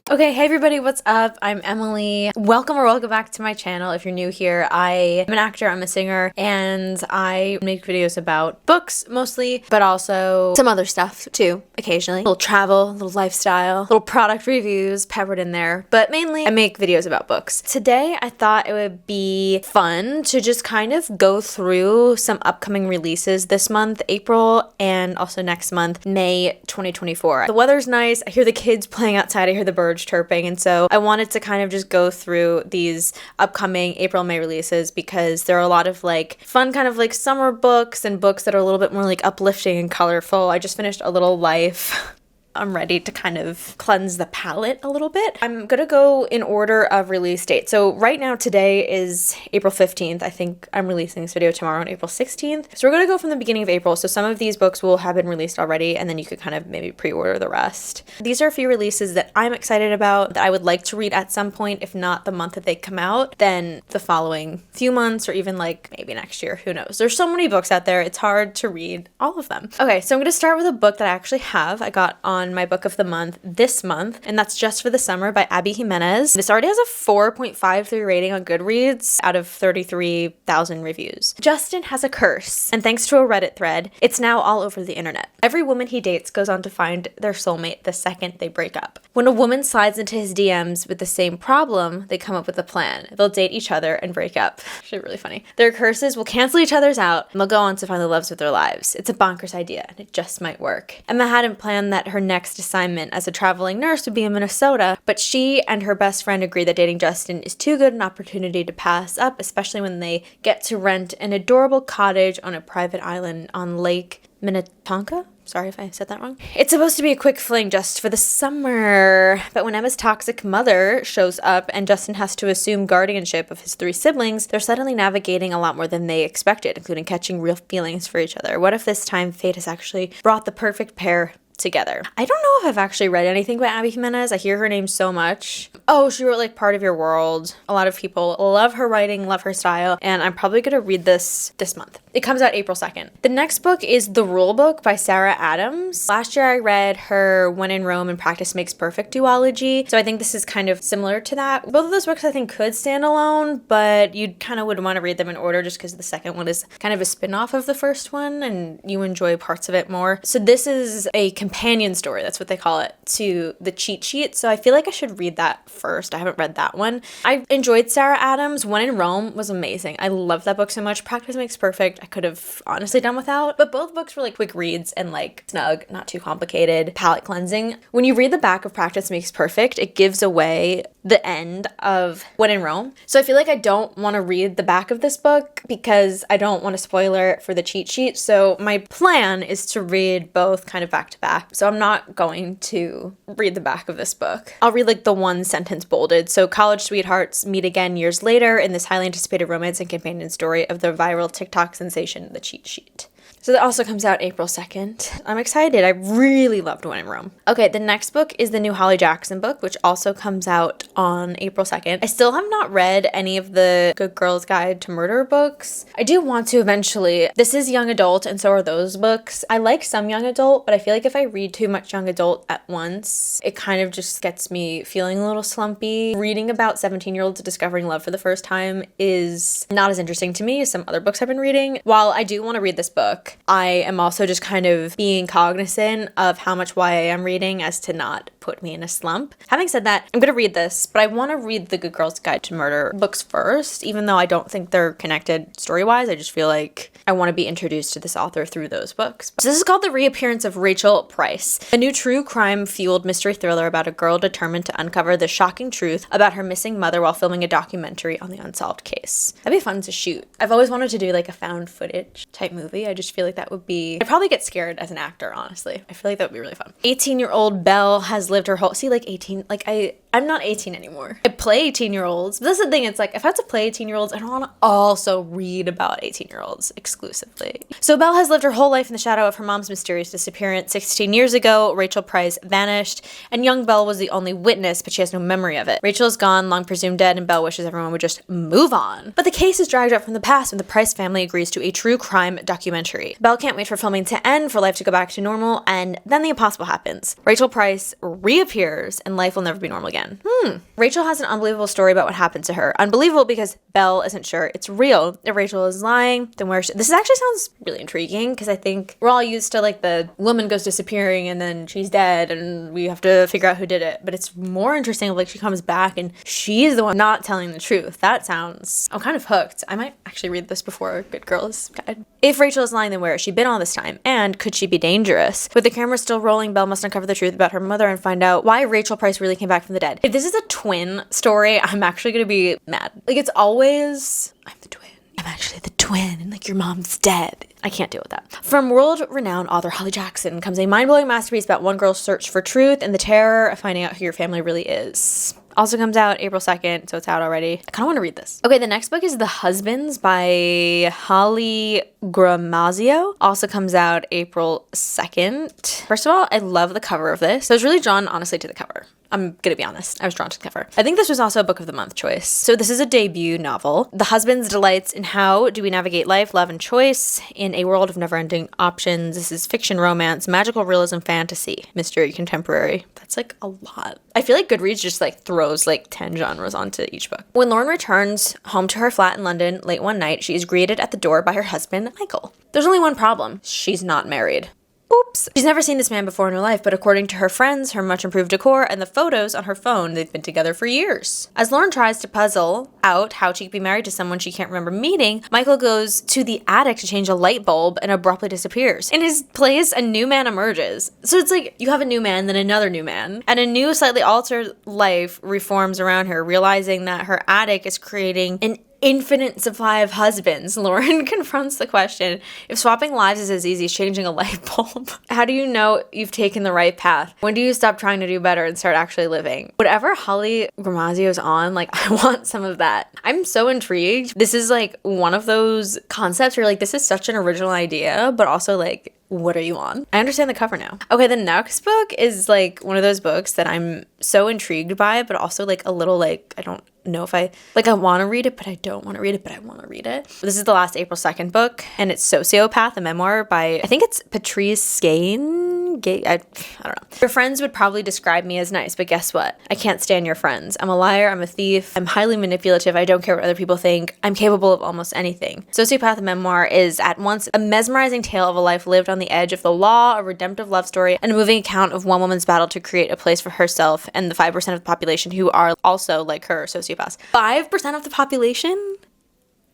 Okay, hey everybody, what's up? I'm Emily. Welcome back to my channel. If you're new here, I am an actor, I'm a singer, and I make videos about books mostly, but also some other stuff too, occasionally. A little travel, a little lifestyle, little product reviews peppered in there, but mainly I make videos about books. Today, I thought it would be fun to just kind of go through some upcoming releases this month, April, and also next month, May 2024. The weather's nice, I hear the kids playing outside, I hear the birds chirping, and so I wanted to kind of just go through these upcoming April, May releases because there are a lot of like fun kind of like summer books and books that are a little bit more like uplifting and colorful. I just finished A Little Life. I'm ready to kind of cleanse the palette a little bit. I'm gonna go in order of release date. So right now, today is April 15th. I think I'm releasing this video tomorrow on April 16th. So we're gonna go from the beginning of April. So some of these books will have been released already, and then you could kind of maybe pre-order the rest. These are a few releases that I'm excited about, that I would like to read at some point, if not the month that they come out, then the following few months, or even like maybe next year, who knows. There's so many books out there, it's hard to read all of them. Okay, so I'm gonna start with a book that I actually have. I got on my book of the month this month, and that's Just for the Summer by Abby Jimenez. This already has a 4.53 rating on Goodreads out of 33,000 reviews. Justin has a curse, and thanks to a Reddit thread, it's now all over the internet. Every woman he dates goes on to find their soulmate the second they break up. When a woman slides into his DMs with the same problem, they come up with a plan. They'll date each other and break up. Actually really funny. Their curses will cancel each other's out, and they'll go on to find the loves of their lives. It's a bonkers idea, and it just might work. Emma hadn't planned that her next assignment as a traveling nurse would be in Minnesota, but she and her best friend agree that dating Justin is too good an opportunity to pass up, especially when they get to rent an adorable cottage on a private island on Lake Minnetonka? Sorry if I said that wrong. It's supposed to be a quick fling just for the summer, but when Emma's toxic mother shows up and Justin has to assume guardianship of his 3 siblings, they're suddenly navigating a lot more than they expected, including catching real feelings for each other. What if this time fate has actually brought the perfect pair together? I don't know if I've actually read anything by Abby Jimenez. I hear her name so much. Oh, she wrote like Part of Your World. A lot of people love her writing, love her style, and I'm probably gonna read this month. It comes out April 2nd. The next book is The Rule Book by Sarah Adams. Last year I read her When in Rome and Practice Makes Perfect duology, so I think this is kind of similar to that. Both of those books I think could stand alone, but you kind of would want to read them in order just because the second one is kind of a spin-off of the first one and you enjoy parts of it more. So this is a companion story, that's what they call it, to The Cheat Sheet, so I feel like I should read that first. I haven't read that one. I enjoyed Sarah Adams. When in Rome was amazing. I love that book so much. Practice Makes Perfect I could have honestly done without, but both books were like quick reads and like snug, not too complicated, palate cleansing. When you read the back of Practice Makes Perfect, it gives away the end of When in Rome, so I feel like I don't want to read the back of this book because I don't want to spoiler it for The Cheat Sheet, so my plan is to read both kind of back to back. So I'm not going to read the back of this book. I'll read like the one sentence bolded. So college sweethearts meet again years later in this highly anticipated romance and companion story of the viral TikTok sensation, The Cheat Sheet. So that also comes out April 2nd. I'm excited. I really loved When in Rome. Okay, the next book is the new Holly Jackson book, which also comes out on April 2nd. I still have not read any of the Good Girl's Guide to Murder books. I do want to eventually. This is young adult, and so are those books. I like some young adult, but I feel like if I read too much young adult at once, it kind of just gets me feeling a little slumpy. Reading about 17-year-olds discovering love for the first time is not as interesting to me as some other books I've been reading. While I do want to read this book, I am also just kind of being cognizant of how much YA I'm reading as to not put me in a slump. Having said that, I'm gonna read this, but I want to read the Good Girl's Guide to Murder books first, even though I don't think they're connected story-wise. I just feel like I want to be introduced to this author through those books. So this is called The Reappearance of Rachel Price, a new true crime-fueled mystery thriller about a girl determined to uncover the shocking truth about her missing mother while filming a documentary on the unsolved case. That'd be fun to shoot. I've always wanted to do like a found footage type movie. I just feel like that would be... I'd probably get scared as an actor, honestly. I feel like that would be really fun. 18-year-old Belle has lived her whole... See, like 18... Like, I'm not 18 anymore. I play 18-year-olds. But that's the thing. It's like, if I had to play 18-year-olds, I don't want to also read about 18-year-olds exclusively. So Belle has lived her whole life in the shadow of her mom's mysterious disappearance. 16 years ago, Rachel Price vanished, and young Belle was the only witness, but she has no memory of it. Rachel is gone, long presumed dead, and Belle wishes everyone would just move on. But the case is dragged up from the past when the Price family agrees to a true crime documentary. Belle can't wait for filming to end, for life to go back to normal, and then the impossible happens. Rachel Price reappears, and life will never be normal again. Rachel has an unbelievable story about what happened to her. Unbelievable because Belle isn't sure it's real. If Rachel is lying, then this actually sounds really intriguing, because I think we're all used to like the woman goes disappearing and then she's dead and we have to figure out who did it. But it's more interesting if like she comes back and she's the one not telling the truth. I'm kind of hooked. I might actually read this before Good Girls Guide. If Rachel is lying, then where has she been all this time? And could she be dangerous? With the camera still rolling, Belle must uncover the truth about her mother and find out why Rachel Price really came back from the dead. If this is a twin story, I'm actually gonna be mad. Like, it's always, I'm the twin. I'm actually the twin, and like your mom's dead. I can't deal with that. From world-renowned author Holly Jackson comes a mind-blowing masterpiece about one girl's search for truth and the terror of finding out who your family really is. Also comes out April 2nd, so it's out already. I kind of want to read this. Okay, the next book is The Husbands by Holly Gramazio. Also comes out April 2nd. First of all, I love the cover of this. So I was really drawn, honestly, to the cover. I'm gonna be honest. I was drawn to the cover. I think this was also a book of the month choice. So this is a debut novel. The husband's delights in how do we navigate life, love, and choice in a world of never-ending options. This is fiction, romance, magical realism, fantasy, mystery, contemporary. That's like a lot. I feel like Goodreads just like throws like 10 genres onto each book. When Lauren returns home to her flat in London late one night, she is greeted at the door by her husband, Michael. There's only one problem. She's not married. Oops. She's never seen this man before in her life, but according to her friends, her much improved decor, and the photos on her phone, they've been together for years. As Lauren tries to puzzle out how she could be married to someone she can't remember meeting, Michael goes to the attic to change a light bulb and abruptly disappears. In his place, a new man emerges. So it's like you have a new man, then another new man, and a new, slightly altered life reforms around her, realizing that her attic is creating an infinite supply of husbands. Lauren confronts the question, if swapping lives is as easy as changing a light bulb, how do you know you've taken the right path? When do you stop trying to do better and start actually living? Whatever Holly Gramazio's on, like, I want some of that. I'm so intrigued. This is like one of those concepts where like, this is such an original idea, but also like, what are you on? I understand the cover now. Okay, the next book is like one of those books that I'm so intrigued by, but also like a little like, I don't know if I want to read it, but I don't want to read it, but I want to read it. This is the last April 2nd book, and it's Sociopath, a memoir by, I think it's Patrice Gain. I don't know. Your friends would probably describe me as nice, but guess what? I can't stand your friends. I'm a liar, I'm a thief, I'm highly manipulative, I don't care what other people think, I'm capable of almost anything. Sociopath, a memoir is at once a mesmerizing tale of a life lived on the edge of the law, a redemptive love story, and a moving account of one woman's battle to create a place for herself and the 5% of the population who are also, like her, sociopaths. 5% of the population?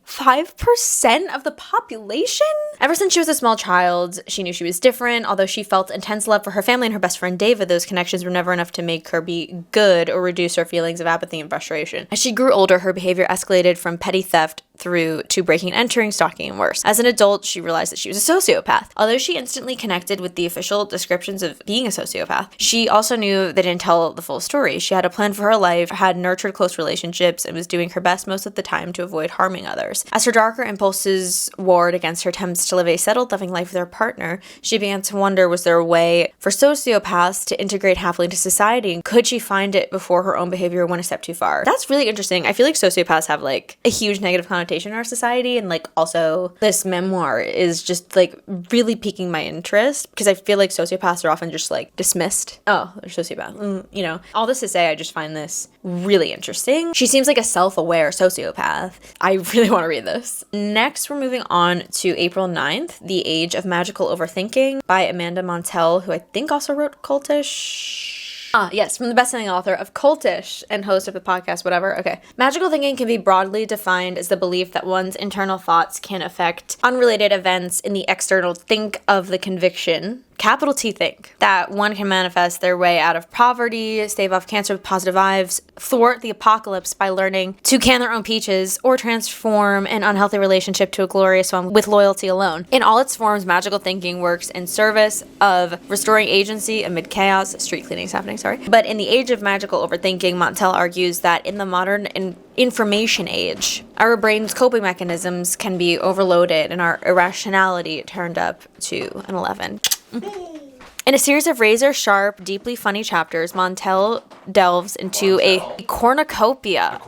5% of the population? Ever since she was a small child, she knew she was different. Although she felt intense love for her family and her best friend David, those connections were never enough to make her be good or reduce her feelings of apathy and frustration. As she grew older, her behavior escalated from petty theft through to breaking and entering, stalking, and worse. As an adult, she realized that she was a sociopath. Although she instantly connected with the official descriptions of being a sociopath, she also knew they didn't tell the full story. She had a plan for her life, had nurtured close relationships, and was doing her best most of the time to avoid harming others. As her darker impulses warred against her attempts to live a settled, loving life with her partner, she began to wonder, was there a way for sociopaths to integrate happily into society? And could she find it before her own behavior went a step too far? That's really interesting. I feel like sociopaths have like a huge negative connotation in our society, and like also this memoir is just like really piquing my interest because I feel like sociopaths are often just like dismissed. Oh, they're sociopath. You know, all this to say, I just find this really interesting. She seems like a self-aware sociopath. I really want to read this. Next, we're moving on to April 9th, The Age of Magical Overthinking by Amanda Montell, who I think also wrote Cultish. Yes, from the best-selling author of Cultish and host of the podcast, whatever. Okay. Magical thinking can be broadly defined as the belief that one's internal thoughts can affect unrelated events in the external. Think of the conviction capital T think, that one can manifest their way out of poverty, stave off cancer with positive vibes, thwart the apocalypse by learning to can their own peaches, or transform an unhealthy relationship to a glorious one with loyalty alone. In all its forms, magical thinking works in service of restoring agency amid chaos. Street cleaning's happening, sorry. But in the age of magical overthinking, Montel argues that in the modern information age, our brain's coping mechanisms can be overloaded and our irrationality turned up to an 11. In a series of razor-sharp, deeply funny chapters, Montel delves into a cornucopia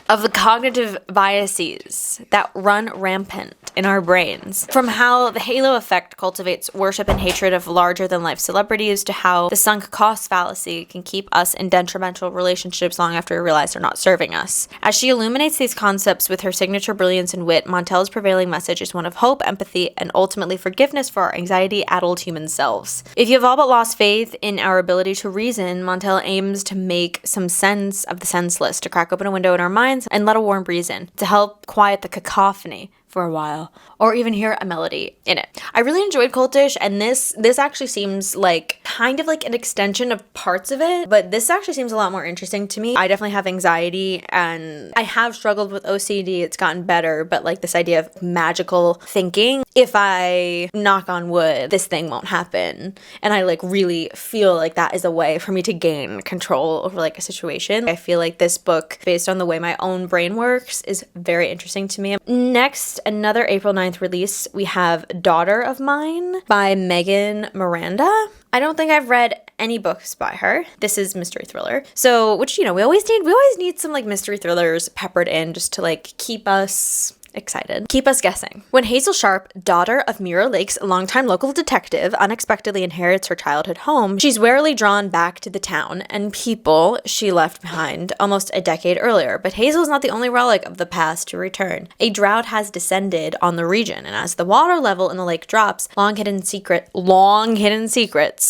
of the cognitive biases that run rampant in our brains. From how the halo effect cultivates worship and hatred of larger-than-life celebrities to how the sunk cost fallacy can keep us in detrimental relationships long after we realize they're not serving us. As she illuminates these concepts with her signature brilliance and wit, Montel's prevailing message is one of hope, empathy, and ultimately forgiveness for our anxiety-addled human selves. If you have all but lost faith in our ability to reason, Montel aims to make some sense of the senseless, to crack open a window in our minds and let a warm breeze in, to help quiet the cacophony for a while, or even hear a melody in it. I really enjoyed Cultish, and this actually seems like kind of like an extension of parts of it, but this actually seems a lot more interesting to me. I definitely have anxiety, and I have struggled with OCD. It's gotten better, but like this idea of magical thinking, if I knock on wood, this thing won't happen, and I like really feel like that is a way for me to gain control over like a situation. I feel like this book, based on the way my own brain works, is very interesting to me. Next, another April 9th release, we have Daughter of Mine by Megan Miranda. I don't think I've read any books by her. This is mystery thriller. So, which, you know, we always need some like mystery thrillers peppered in just to like keep us excited. Keep us guessing. When Hazel Sharp, daughter of Mirror Lake's longtime local detective, unexpectedly inherits her childhood home, she's warily drawn back to the town and people she left behind almost a decade earlier. But Hazel's not the only relic of the past to return. A drought has descended on the region, and as the water level in the lake drops, long hidden secrets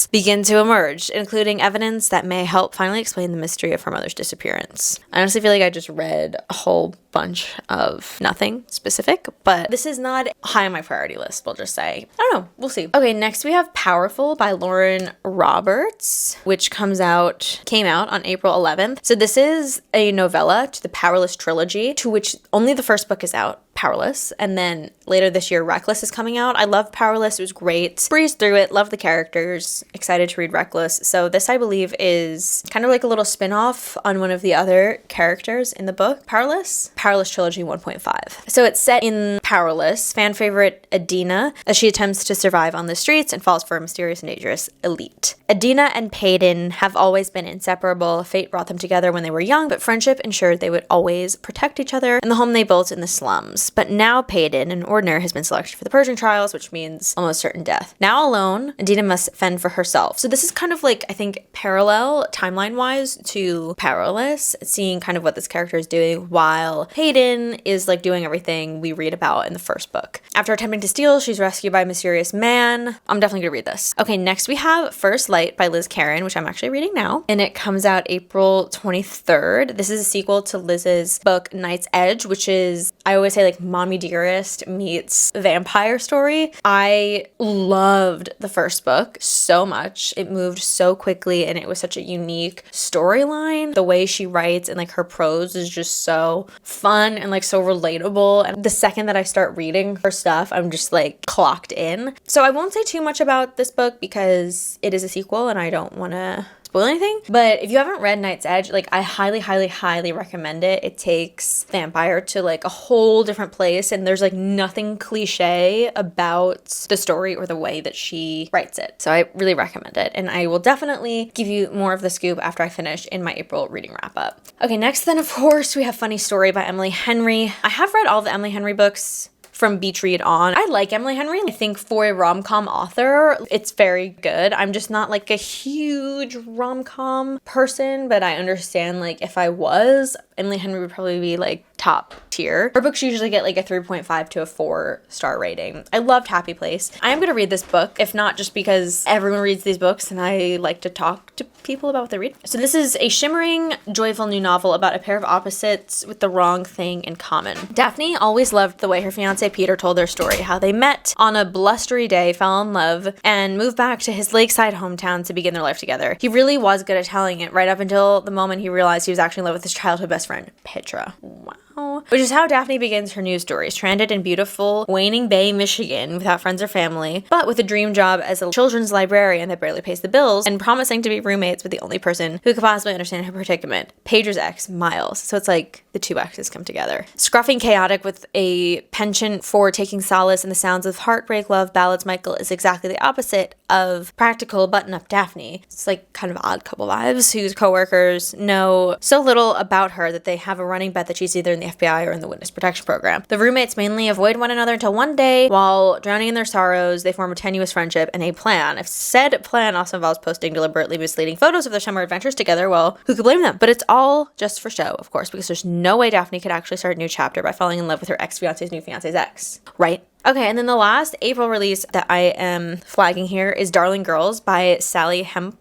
begin to emerge, including evidence that may help finally explain the mystery of her mother's disappearance. I honestly feel like I just read a whole bunch of nothing specific, but this is not high on my priority list, we'll just say. I don't know, we'll see. Okay, next we have Powerful by Lauren Roberts, which came out on April 11th. So this is a novella to the Powerless trilogy, to which only the first book is out, Powerless, and then later this year Reckless is coming out. I love Powerless, it was great. Breezed through it, love the characters, excited to read Reckless. So this, I believe, is kind of like a little spin-off on one of the other characters in the book, Powerless Trilogy 1.5. So it's set in Powerless, fan favorite Adina, as she attempts to survive on the streets and falls for a mysterious and dangerous elite. Adina and Payton have always been inseparable. Fate brought them together when they were young, but friendship ensured they would always protect each other in the home they built in the slums. But now Payton, an ordinary, has been selected for the Persian trials, which means almost certain death. Now alone, Adina must fend for herself. So this is kind of like, I think, parallel timeline-wise to Powerless, seeing kind of what this character is doing while Payton is like doing everything we read about in the first book. After attempting to steal, she's rescued by a mysterious man. I'm definitely gonna read this. Okay, next we have First Light by Liz Karen, which I'm actually reading now, and it comes out April 23rd. This is a sequel to Liz's book Night's Edge, which is, I always say, like Mommy Dearest meets vampire story. I loved the first book so much. It moved so quickly and it was such a unique storyline. The way she writes and like her prose is just so fun and like so relatable. And the second that I start reading her stuff, I'm just like clocked in. So I won't say too much about this book because it is a sequel and I don't want to spoil anything, but if you haven't read Night's Edge, like I highly recommend it. It takes vampire to like a whole different place, and there's like nothing cliche about the story or the way that she writes it. So I really recommend it, and I will definitely give you more of the scoop after I finish in my April reading wrap up. Okay, next then of course we have Funny Story by Emily Henry. I have read all the Emily Henry books from Beach Read on. I like Emily Henry. I think for a rom-com author, it's very good. I'm just not like a huge rom-com person, but I understand like if I was, Emily Henry would probably be like top tier. Her books usually get like a 3.5 to a 4-star rating. I loved Happy Place. I am going to read this book, if not just because everyone reads these books and I like to talk to people about what they read. So this is a shimmering, joyful new novel about a pair of opposites with the wrong thing in common. Daphne always loved the way her fiance Peter told their story, how they met on a blustery day, fell in love, and moved back to his lakeside hometown to begin their life together. He really was good at telling it right up until the moment he realized he was actually in love with his childhood best friend, Petra. Wow. Which is how Daphne begins her news story, stranded in beautiful Waning Bay, Michigan, without friends or family, but with a dream job as a children's librarian that barely pays the bills, and promising to be roommates with the only person who could possibly understand her predicament, Pedro's ex, Miles. So it's like the two exes come together. Scruffy and chaotic with a penchant for taking solace in the sounds of heartbreak, love ballads, Michael is exactly the opposite of practical button-up Daphne. It's like kind of odd couple vibes, whose co-workers know so little about her that they have a running bet that she's either in the FBI or in the witness protection program. The roommates mainly avoid one another until one day, while drowning in their sorrows, they form a tenuous friendship and a plan. If said plan also involves posting deliberately misleading photos of their summer adventures together, well, who could blame them? But it's all just for show, of course, because there's no way Daphne could actually start a new chapter by falling in love with her ex-fiance's new fiance's ex, right? Okay, and then the last April release that I am flagging here is Darling Girls by Sally Hempworth.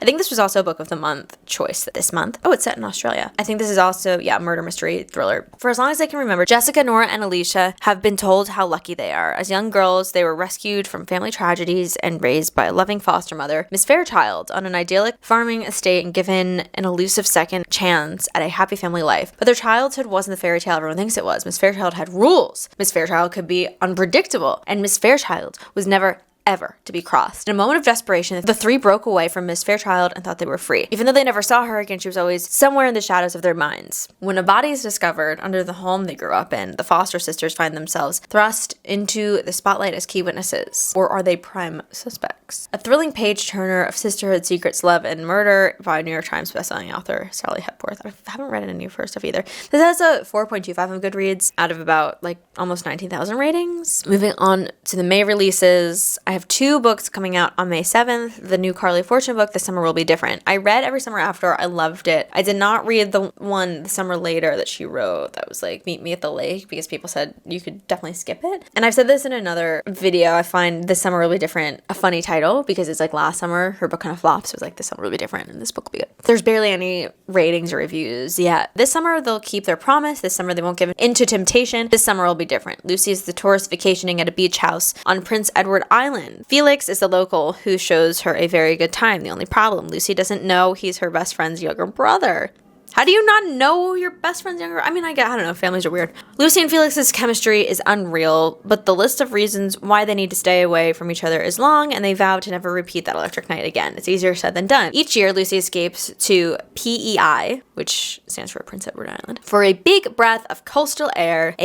I think this was also a book of the month choice this month. Oh, it's set in Australia. I think this is also, murder mystery thriller. For as long as I can remember, Jessica, Nora, and Alicia have been told how lucky they are. As young girls, they were rescued from family tragedies and raised by a loving foster mother, Miss Fairchild, on an idyllic farming estate and given an elusive second chance at a happy family life. But their childhood wasn't the fairy tale everyone thinks it was. Miss Fairchild had rules. Miss Fairchild could be unpredictable, and Miss Fairchild was never ever to be crossed. In a moment of desperation, the three broke away from Miss Fairchild and thought they were free. Even though they never saw her again, she was always somewhere in the shadows of their minds. When a body is discovered under the home they grew up in, the foster sisters find themselves thrust into the spotlight as key witnesses. Or are they prime suspects? A thrilling page-turner of sisterhood, secrets, love, and murder by New York Times bestselling author Sally Hempworth. I haven't read any of her stuff either. This has a 4.25 on Goodreads out of about almost 19,000 ratings. Moving on to the May releases, I have 2 books coming out on May 7th. The new Carly Fortune book, The Summer Will Be Different. I read Every Summer After. I loved it. I did not read the one, The Summer Later, that she wrote that was like Meet Me at the Lake, because people said you could definitely skip it. And I've said this in another video. I find This Summer Will Be Different a funny title because it's like last summer her book kind of flopped, so it was like This Summer Will Be Different and this book will be good. There's barely any ratings or reviews yet. This summer they'll keep their promise. This summer they won't give in to temptation. This summer will be different. Lucy is the tourist vacationing at a beach house on Prince Edward Island. Felix is the local who shows her a very good time. The only problem, Lucy doesn't know he's her best friend's younger brother. How do you not know your best friend's younger? I don't know. Families are weird. Lucy and Felix's chemistry is unreal, but the list of reasons why they need to stay away from each other is long, and they vow to never repeat that electric night again. It's easier said than done. Each year, Lucy escapes to PEI, which stands for Prince Edward Island, for a big breath of coastal air,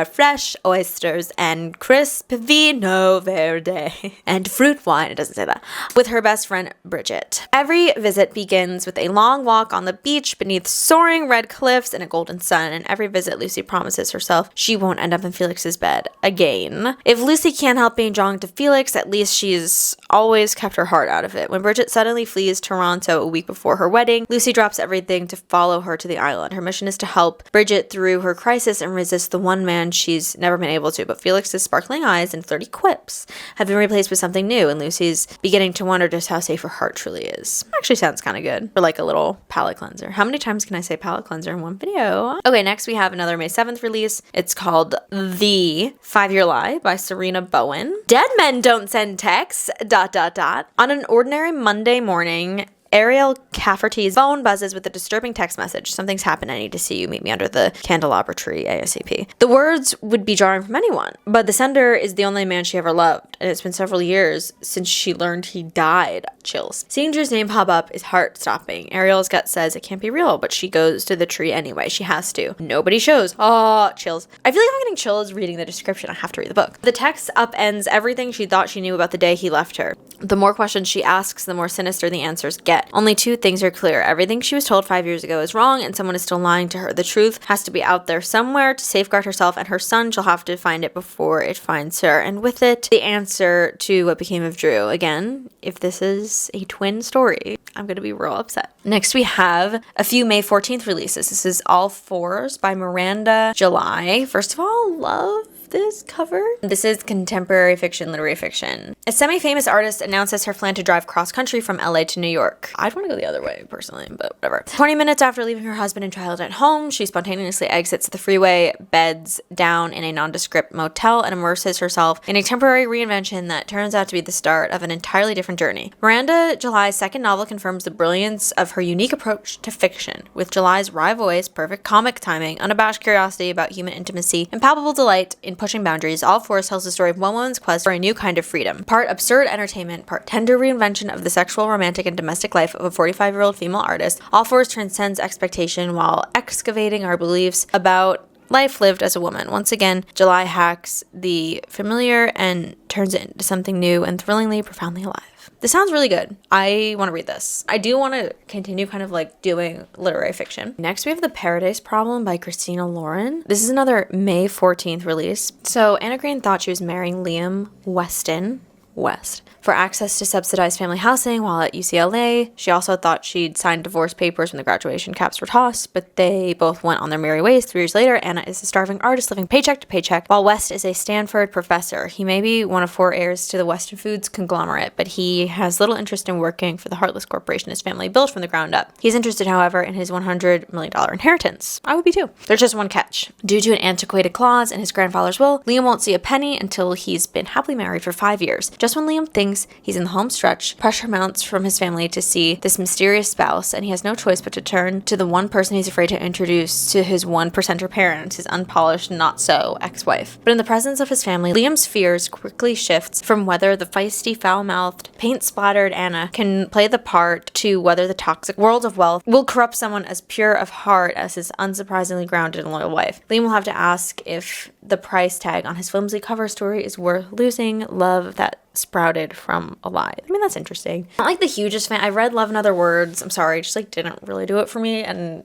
fresh oysters, and crisp vino verde, and fruit wine, it doesn't say that, with her best friend, Bridget. Every visit begins with a long walk on the beach beneath soaring red cliffs and a golden sun, and every visit Lucy promises herself she won't end up in Felix's bed again. If Lucy can't help being drawn to Felix, at least she's always kept her heart out of it. When Bridget suddenly flees Toronto a week before her wedding, Lucy drops everything to follow her to the island. Her mission is to help Bridget through her crisis and resist the one man she's never been able to, but Felix's sparkling eyes and flirty quips have been replaced with something new, and Lucy's beginning to wonder just how safe her heart truly is. Actually sounds kind of good. For like a little palette cleanser. How many times can I say palette cleanser in one video? Okay, next we have another May 7th release. It's called The 5-Year Lie by Serena Bowen. Dead men don't send texts, ... On an ordinary Monday morning, Ariel Cafferty's phone buzzes with a disturbing text message. Something's happened. I need to see you. Meet me under the candelabra tree ASAP. The words would be jarring from anyone, but the sender is the only man she ever loved, and it's been several years since she learned he died. Chills. Seeing Drew's name pop up is heart-stopping. Ariel's gut says it can't be real, but she goes to the tree anyway. She has to. Nobody shows. Oh, chills. I feel like I'm getting chills reading the description. I have to read the book. The text upends everything she thought she knew about the day he left her. The more questions she asks, the more sinister the answers get. yet. Only two things are clear. Everything she was told 5 years ago is wrong, and someone is still lying to her. The truth has to be out there somewhere to safeguard herself and her son. She'll have to find it before it finds her. And with it, the answer to what became of Drew. Again, if this is a twin story, I'm going to be real upset. Next, we have a few May 14th releases. This is All Fours by Miranda July. First of all, love this cover. This is contemporary fiction, literary fiction. A semi-famous artist announces her plan to drive cross-country from LA to New York. I'd want to go the other way, personally, but whatever. 20 minutes after leaving her husband and child at home, she spontaneously exits the freeway, beds down in a nondescript motel, and immerses herself in a temporary reinvention that turns out to be the start of an entirely different journey. Miranda July's second novel confirms the brilliance of her unique approach to fiction, with July's wry voice, perfect comic timing, unabashed curiosity about human intimacy, and palpable delight in pushing boundaries. All Fours tells the story of one woman's quest for a new kind of freedom. Part absurd entertainment, part tender reinvention of the sexual, romantic, and domestic life of a 45-year-old female artist. All Fours transcends expectation while excavating our beliefs about life lived as a woman. Once again, July hacks the familiar and turns it into something new and thrillingly, profoundly alive. This sounds really good. I want to read this. I do want to continue kind of like doing literary fiction. Next, we have The Paradise Problem by Christina Lauren. This is another May 14th release. So Anna Green thought she was marrying Liam West for access to subsidized family housing while at UCLA. She also thought she'd signed divorce papers when the graduation caps were tossed, but they both went on their merry ways. 3 years later, Anna is a starving artist living paycheck to paycheck, while West is a Stanford professor. He may be one of 4 heirs to the Weston Foods conglomerate, but he has little interest in working for the heartless corporation his family built from the ground up. He's interested, however, in his $100 million inheritance. I would be too. There's just one catch. Due to an antiquated clause in his grandfather's will, Liam won't see a penny until he's been happily married for 5 years. Just when Liam thinks he's in the home stretch, pressure mounts from his family to see this mysterious spouse, and he has no choice but to turn to the one person he's afraid to introduce to his 1%er parent, his unpolished, not-so ex-wife. But in the presence of his family, Liam's fears quickly shifts from whether the feisty, foul-mouthed, paint-splattered Anna can play the part to whether the toxic world of wealth will corrupt someone as pure of heart as his unsurprisingly grounded and loyal wife. Liam will have to ask if the price tag on his flimsy cover story is worth losing love that sprouted from a lie. I mean, that's interesting. I'm not like the hugest fan. I read Love and Other Words. I'm sorry, just like didn't really do it for me. And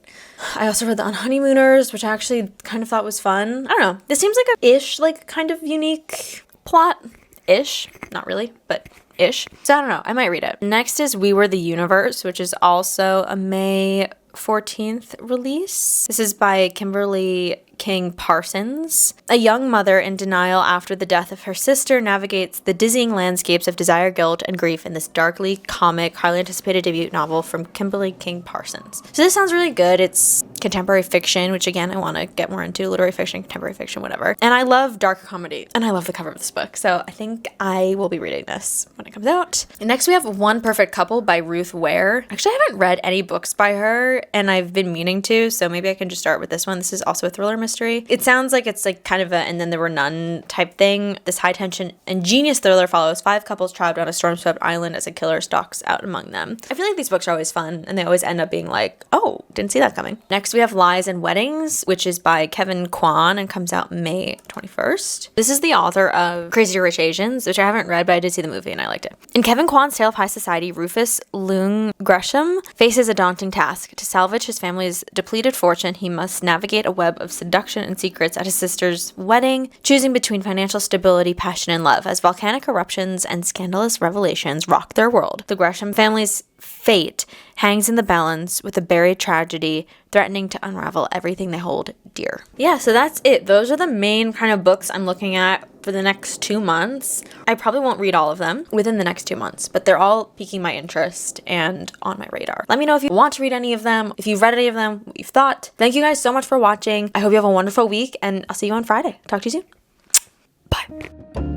I also read The Unhoneymooners, which I actually kind of thought was fun. I don't know. This seems like a-ish, like kind of unique plot. Ish. Not really, but ish. So I don't know. I might read it. Next is We Were the Universe, which is also a May 14th release. This is by Kimberly King Parsons. A young mother in denial after the death of her sister navigates the dizzying landscapes of desire, guilt, and grief in this darkly comic, highly anticipated debut novel from Kimberly King Parsons. So this sounds really good. It's contemporary fiction, which again, I want to get more into. Literary fiction, contemporary fiction, whatever. And I love dark comedy, and I love the cover of this book. So I think I will be reading this when it comes out. And next we have One Perfect Couple by Ruth Ware. Actually, I haven't read any books by her, and I've been meaning to, so maybe I can just start with this one. This is also a thriller mystery. It sounds like it's like kind of a and then there were none type thing. This high tension ingenious thriller follows 5 couples trapped on a storm-swept island as a killer stalks out among them. I feel like these books are always fun, and they always end up being like, oh, didn't see that coming. Next we have Lies and Weddings, which is by Kevin Kwan and comes out May 21st. This is the author of Crazy Rich Asians, which I haven't read, but I did see the movie and I liked it. In Kevin Kwan's tale of high society, Rufus Lung Gresham faces a daunting task. To salvage his family's depleted fortune, he must navigate a web of seduction and secrets at his sister's wedding, choosing between financial stability, passion, and love. As volcanic eruptions and scandalous revelations rock their world, the Gresham family's fate hangs in the balance, with a buried tragedy threatening to unravel everything they hold dear. Yeah, so that's it. Those are the main kind of books I'm looking at for the next 2 months. I probably won't read all of them within the next 2 months, but they're all piquing my interest and on my radar. Let me know if you want to read any of them, if you've read any of them, what you've thought. Thank you guys so much for watching. I hope you have a wonderful week, and I'll see you on Friday. Talk to you soon. Bye.